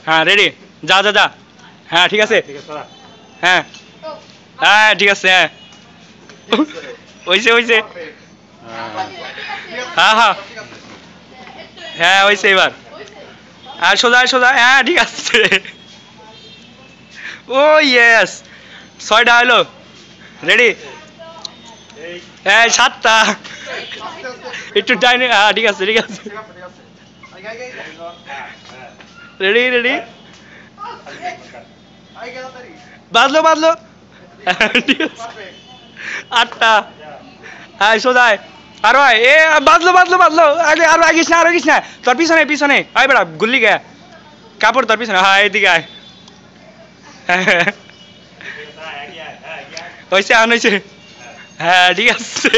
হ্যাঁ রেডি, যা যা যা। হ্যাঁ ঠিক আছে, হ্যাঁ হ্যাঁ ঠিক আছে, হ্যাঁ হইছে হইছে, হ্যাঁ হ্যাঁ হ্যাঁ হইছে এবার। আর সোজা সোজা, হ্যাঁ ঠিক আছে। ও ইয়েস, 6টা হলো। রেডি, হ্যাঁ 7টা। একটু টাইম, হ্যাঁ ঠিক আছে ঠিক আছে। রেডি রেডি, বাজলো বাজলো, ঠিক আছে। 8টা, হ্যাঁ সোজায়। আরো আয়, এ বাজলো বাজলো বাজলো, আগে আরো আগিস না, আরো আগিস না, তোর পিছনে পিছনে আয় বেড়া, গুল্লি গে কাপড় তোর পিছনে, হ্যাঁ এদিকে আয়। হয়েছে, আন হয়েছে, হ্যাঁ ঠিক আছে।